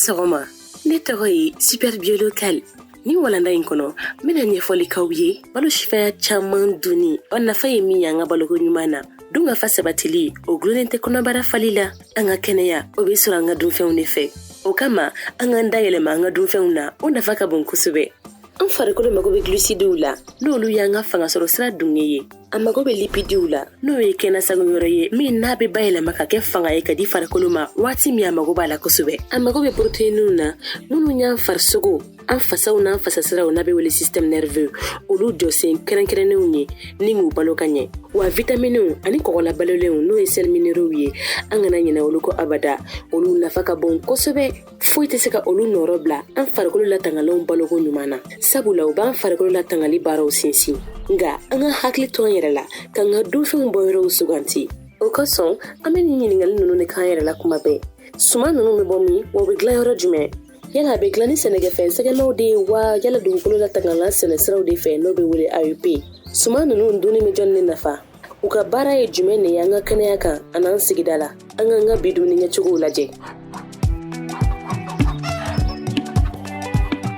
Sogoma, ne tɔgɔ ye Super Bio Local. Ni walanda in kɔnɔ, mina ɲɛfɔli k'aw ye balo shifaya caman duni. O nafa ye min ye an ka baloko ɲuman na. Dun ka fa sabatili, o gulonnen tɛ kɔnɔbara fali la. An ka kɛnɛya, o bɛ sɔrɔ an ka dunfɛnw de fɛ. O kama, an k'an dayɛlɛma an ka dunfɛnw na, o nafa ka bon kosɛbɛ. An farikolo mago bɛ glucidew la, n'olu y'an ka fangasɔrɔ sira dunni ye. A mago bɛ lipidiw la, n'o ye kɛnɛsago yɔrɔ ye min n'a bɛ bayɛlɛma ka kɛ fanga ye ka di farikolo ma waati min a mago b'a la kosɛbɛ. A mago bɛ proteinw na, minnu y'an farisogo, an fasaw n'an fasasiraw n'a bɛ wele système nerveux, olu jɔsen kɛrɛnkɛrɛnnenw ye ni k'u balo ka ɲɛ. Wa vitaminw ani kɔgɔlabalolenw n'o ye sel minéraux ye, an kana ɲinɛ olu kɔ abada. Olu nafa ka bon kosɛbɛ, foyi tɛ se ka olu nɔrɔ bila an farikolo la tangalenw baloko ɲuman na. Sabula u b'an farikolo la tangali baaraw sinsin. Nga an ka hakili to an yɛrɛ la k'an ka dunfɛnw bɔyɔrɔw suganti. O kosɔn an bɛ nin ɲininkali ninnu de k'an yɛrɛ la kuma bɛɛ. Suman ninnu bɛ bɔ min wa u bɛ dilan yɔrɔ jumɛn? Yala a bɛ dilan ni sɛnɛkɛfɛn sɛgɛmaw de ye wa yala dugukolo la tangalan sɛnɛsiraw de fɛ n'o bɛ wele AEP? Suman ninnu dunni bɛ jɔn ne nafa? U ka baara ye jumɛn de ye an ka kɛnɛya kan ani an sigida la? An k'an ka bi dunni ɲɛcogow lajɛ.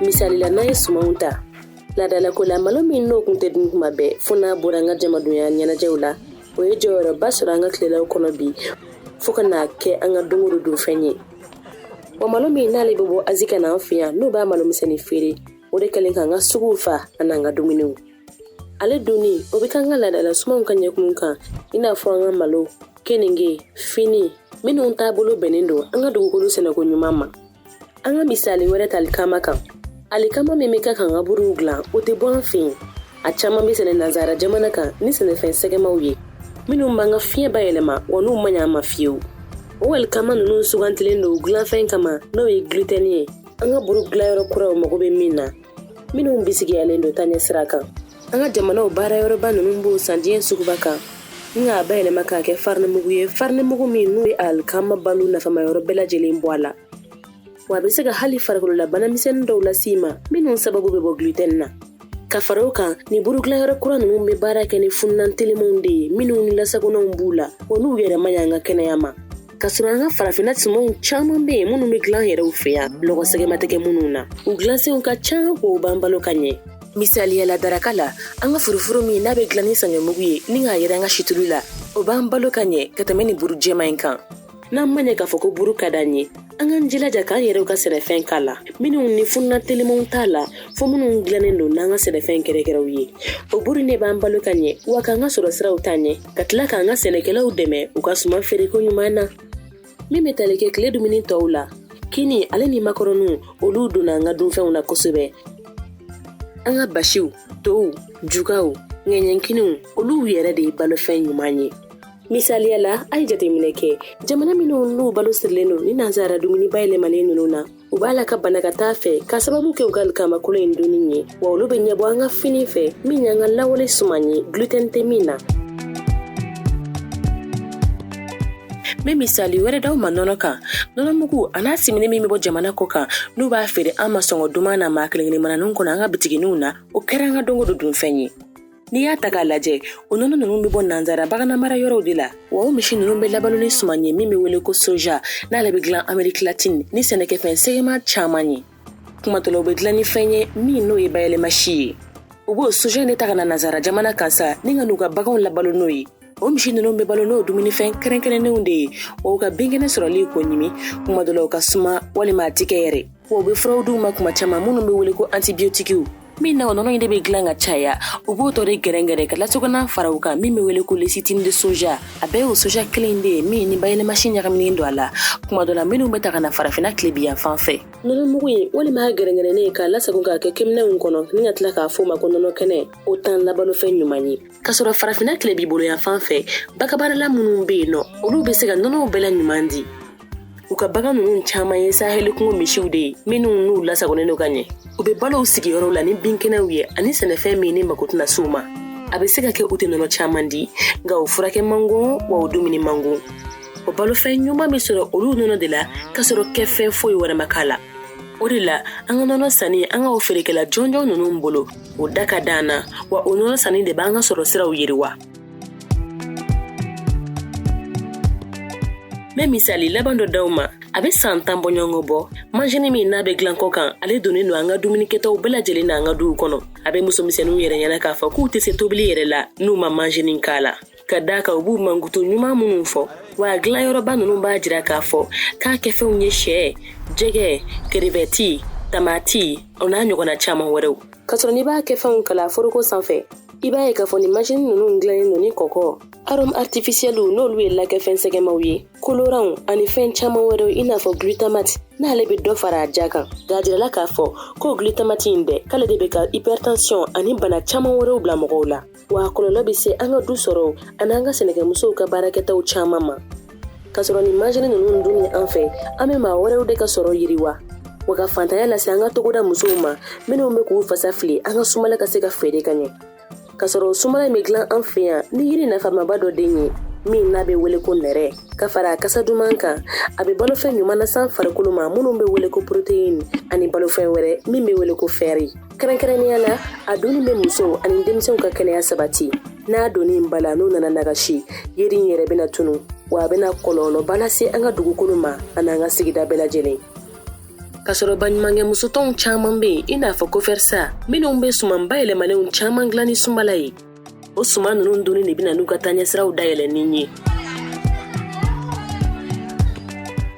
Misali la n'an ye sumanw ta. Ladalako la malo min n'o kun tɛ dun kuma bɛɛ fo n'a bɔra an ka jamadonya ɲɛnajɛw la, o ye jɔyɔrɔba sɔrɔ an ka tilelaw kɔnɔ bi fo ka n'a kɛ an ka dongo dunfɛn ye. Wa malo min n'ale bɛ bɔ Azi ka na an fɛ yan n'o b'a malo misɛnnin feere, o de kɛlen k'an ka suguw fa ani an ka dumuniw. Ale dunni o bɛ k'an ka ladala sumanw ka ɲɛkumun kan i n'a fɔ an ka malo, kenige, fini minnu taabolo bɛnnen don an ka dugukolo sɛnɛko ɲuman ma. An ka misali wɛrɛ ta alikama kan. Alikama min bɛ kɛ k'an ka buruw dilan o tɛ bɔ an fɛ yen. A caman bɛ sɛnɛ nanzara jamana kan ni sɛnɛfɛn sɛgɛmaw ye minnu b'an ka fiɲɛ bayɛlɛma wa n'u man ɲɛ an ma fiyewu. O alikama ninnu sugantilen don dilanfɛn kama n'o ye gluten ye. An ka buru dilanyɔrɔ kuraw mago bɛ min na minnu bisigiyalen don taɲɛ sira kan. An ka jamanaw baarayɔrɔba ninnu b'o san diɲɛ suguba kan ni k'a bayɛlɛma k'a kɛ farinimugu ye, farinimugu min n'o ye alikama balo nafamayɔrɔ bɛɛ lajɛlen bɔ a la. Wa a bɛ se ka hali farikolo la banamisɛnnin dɔw lase ma minnu sababu bɛ bɔ gluten na. Ka fara o kan ni buru dilanyɔrɔ kura ninnu bɛ baara kɛ ni fununan telimanw de ye minnu ni lasagonanw b'u la wa n'u yɛrɛ man ɲi an ka kɛnɛya ma. Ka sɔrɔ an ka farafinna sumanw caman bɛ yen minnu bɛ dilan yɛrɛw fɛ yan lɔgɔ sɛgɛma tɛ kɛ minnu na. U dilansenw ka ca k'o b'an balo ka ɲɛ. Misaliyala daraka la an ka furufuru min n'a bɛ dilan ni saɲɔmugu ye ni k'a yɛrɛ an ka situlu la, o b'an balo ka ɲɛ ka tɛmɛ ni buru jɛma in kan. N'an ma ɲɛ k'a fɔ ko buru ka d'an ye, an k'an jilaja k'an yɛrɛw ka sɛnɛfɛn k'a la minnu ni fununan telimanw t'a la fo minnu dilannen don n'an ka sɛnɛfɛn kɛrɛkɛrɛw ye. O buru ne b'an balo ka ɲɛ wa k'an ka sɔrɔ siraw ta ɲɛ ka tila k'an ka sɛnɛkɛlaw dɛmɛ u ka suman feereko ɲuman na. Min bɛ tali kɛ tile dumuni tɔw la, kini ale ni makɔrɔniw olu donna an ka dunfɛnw na kosɛbɛ. An ka basiw, tow, jugaw, ŋɛɲɛnkiniw olu yɛrɛ de ye balofɛn ɲuman ye. Misaliya la a ye jateminɛ kɛ jamana minnu n'u balo sirilen don ni nanzara dumuni bayɛlɛmalen ninnu na, u b'a la ka bana ka taa fɛ ka sababu kɛ u ka alikama kolo in dunni ye wa olu bɛ ɲɛbɔ an ka fini fɛ min y'an ka lawale suman ye gluten tɛ min na. N bɛ misali wɛrɛ d'aw ma nɔnɔ kan. Nɔnɔmugu a n'a simini min bɛ bɔ jamana kɔ kan n'u b'a feere an ma sɔngɔ duman na maa kelen mananinw kɔnɔ an ka bitiginiw na, o kɛra an ka dongo don dunfɛn ye. N'i y'a ta k'a lajɛ, o nɔnɔ ninnu bɛ bɔ nanzara bagana mara yɔrɔw de la wa o misi ninnu bɛ labalo ni suman ye min bɛ wele ko soja n'ale bɛ dilan Amérique latine ni sɛnɛkɛfɛn sɛgɛma caman ye. Kuma dɔ la o bɛ dilan ni fɛn ye min n'o ye bayɛlɛma si ye. U b'o soja in de ta ka na nanzara jamana kan sa ni ka n'u ka baganw labalo n'o ye. O misi ninnu bɛ balo n'o dumunifɛn kɛrɛnkɛrɛnnenw de ye wa u ka binkɛnɛ sɔrɔli ko ɲimi, kuma dɔ la u ka suma walima a tɛ kɛ yɛrɛ. Wa u bɛ furaw d'u ma kuma caman minnu bɛ wele ko antibiotiques. Min na o nɔnɔ in de bɛ dilan ka caya, u b'o tɔ de gɛrɛngɛrɛ ka lasagonan faraw kan min bɛ wele ko lecithine de soja. A bɛɛ y'o soja kelen de ye min ni bayɛlɛmasi ɲagaminen don a la. Kuma dɔ la minnu bɛ ta ka na farafinna tile bi yan fan fɛ. Nɔnɔmugu in walima a gɛrɛngɛrɛnnen ye k'a lasago k'a kɛ kɛminɛnw kɔnɔ ni ka tila k'a fɔ o ma ko nɔnɔ kɛnɛ, o t'an labalofɛn ɲuman ye. Ka sɔrɔ farafinna tile b'i bolo yan fan fɛ, bagabaarala minnu bɛ yen nɔ olu bɛ se ka nɔnɔw bɛɛ la ɲuman di. U ka bagan ninnu caman ye saheli kungo misiw de ye minnu n'u lasagonen don ka ɲɛ. U bɛ balow sigiyɔrɔw la ni binkɛnɛw ye ani sɛnɛfɛn min ni mako tɛna s'u ma. A bɛ se ka kɛ u tɛ nɔnɔ caman di nka o furakɛ mango wa o dumuni mango. O balofɛn ɲuman bɛ sɔrɔ olu nɔnɔ de la ka sɔrɔ kɛ fɛn foyi wɛrɛ ma k'a la. O de la an ka nɔnɔ sanni an ka o feerekɛla jɔnjɔn ninnu bolo o da ka d'an na wa o nɔnɔ sanni de b'an ka sɔrɔ siraw yiriwa. Mɛ misali laban dɔ d'aw ma a bɛ san 10 bɔ ɲɔgɔn bɔ manjini min n'a bɛ dilan kɔ kan ale donnen don an ka dumunikɛtaw bɛɛ lajɛlen n'an ka duw kɔnɔ a bɛ musomisɛnninw yɛrɛ ɲɛna k'a fɔ k'u tɛ se tobili yɛrɛ la n'u ma manjini k'a la ka d'a kan u b'u mankuto ɲuman minnu fɔ wa dilanyɔrɔba ninnu b'a jira k'a fɔ k'a kɛ fɛnw ye sɛ jɛgɛ krevɛti tamati o n'a ɲɔgɔnna caman wɛrɛw ka sɔrɔ n'i b'a kɛ fɛnw kala foroko sanfɛ i b'a ye k'a fɔ ni manjini ninnu dilannen don ni kɔkɔ arôme artificiels n'olu ye lakɛfɛn sɛgɛmaw ye colorants ani fɛn caman wɛrɛw i n'a fɔ glutamate n'ale bɛ dɔ fara a ja kan k'a jirala k'a fɔ ko glutamate in dɛ k'ale de bɛ ka hypertension ani bana caman wɛrɛw bila mɔgɔw la wa kɔlɔlɔ bɛ se an ka du sɔrɔw ani an ka sɛnɛkɛmusow ka baarakɛtaw caman ma ka sɔrɔ ni manjini ninnu dun ye an fɛ an bɛ maa wɛrɛw de ka sɔrɔ yiriwa wa ka fantanya lase an ka togoda musow ma minnu bɛ k'u fasa fili an ka sumala ka se ka feere ka ɲɛ ka sɔrɔ sumala in bɛ dilan an fɛ yan ni yiri nafamaba dɔ den ye min n'a bɛ wele ko nɛrɛ ka fara a kasa duman kan a bɛ balofɛn ɲuman lase farikolo ma minnu bɛ wele ko protéine ani balofɛn wɛrɛ min bɛ wele ko fɛri kɛrɛnkɛrɛnnenya la a donni bɛ musow ani denmisɛnw ka kɛnɛya sabati n'a donni bala n'u nana nagasi yiri in yɛrɛ bɛna tunu wa a bɛna kɔlɔlɔba lase an ka dugukolo ma ani an ka sigida bɛɛ lajɛlen ka sɔrɔ baɲumankɛ musotɔnw caman bɛ yen i n'a fɔ kofersa minnu bɛ suman bayɛlɛmalenw caman dilan ni sumala ye o suman ninnu donni de bɛna n'u ka taaɲɛsiraw dayɛlɛnni ye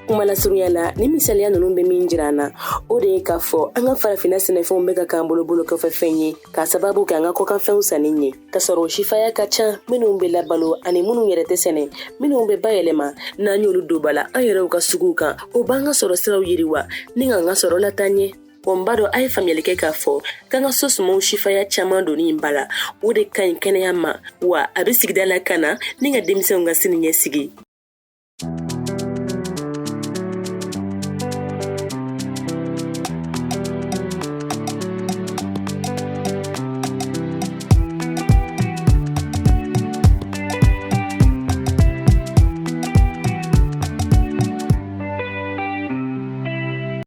kuma lasurunya la ni misaliya ninnu bɛ min jira an na o de ye k'a fɔ an ka farafina sɛnɛfɛnw bɛ ka k'an bolo kɔfɛ fɛn ye k'a sababu kɛ an ka kɔkanfɛnw sanni ye ka sɔrɔ o sifaya ka ca minnu bɛ labalo ani minnu yɛrɛ tɛ sɛnɛ minnu bɛ bayɛlɛma n'an y'olu don ba la an yɛrɛw ka suguw kan o b'an ka sɔrɔ siraw yiriwa ni ka an ka sɔrɔ lataa ɲɛ n b'a dɔn a ye faamuyali kɛ k'a fɔ k'an ka so sumanw sifaya caman donni ba la o de ka ɲi kɛnɛya ma wa a bɛ sigida la ka na ni ka denmisɛnw ka sini ɲɛsigi